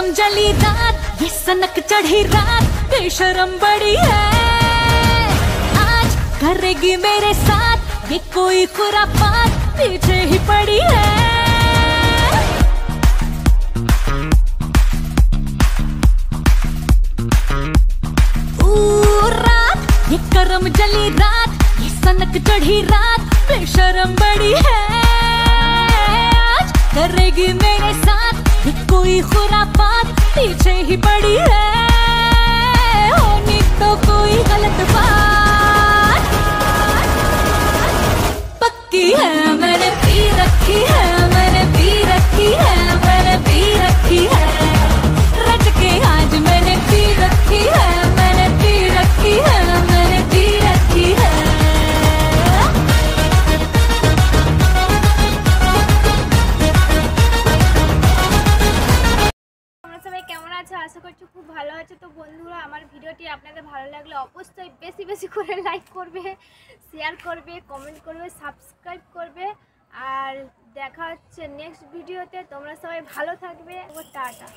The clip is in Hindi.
करम जली रात, ये सनक चढ़ी रात, बेशरम बड़ी है। आज करेगी मेरे साथ ये कोई खुरापात, पीछे ही पड़ी है। रात ये करम जली रात, ये सनक चढ़ी रात, बेशरम बड़ी है। आज करेगी मेरे साथ ये कोई खुरापात, पीछे ही पड़ी है। होनी तो कोई गलत बात पक्की है, मैंने पी रखी है, मैंने पी रखी है, मैंने पी रखी है। रट के आज मैंने पी रखी है, मैंने पी रखी है, मैंने पी रखी है। আশা করছি খুব ভালো আছে। তো বন্ধুরা, আমার ভিডিওটি আপনাদের ভালো লাগলে অবশ্যই বেশি বেশি করে লাইক করবে, শেয়ার করবে, কমেন্ট করবে, সাবস্ক্রাইব করবে। আর দেখা হচ্ছে নেক্সট ভিডিওতে। তোমরা সবাই ভালো থাকবে। টাটা।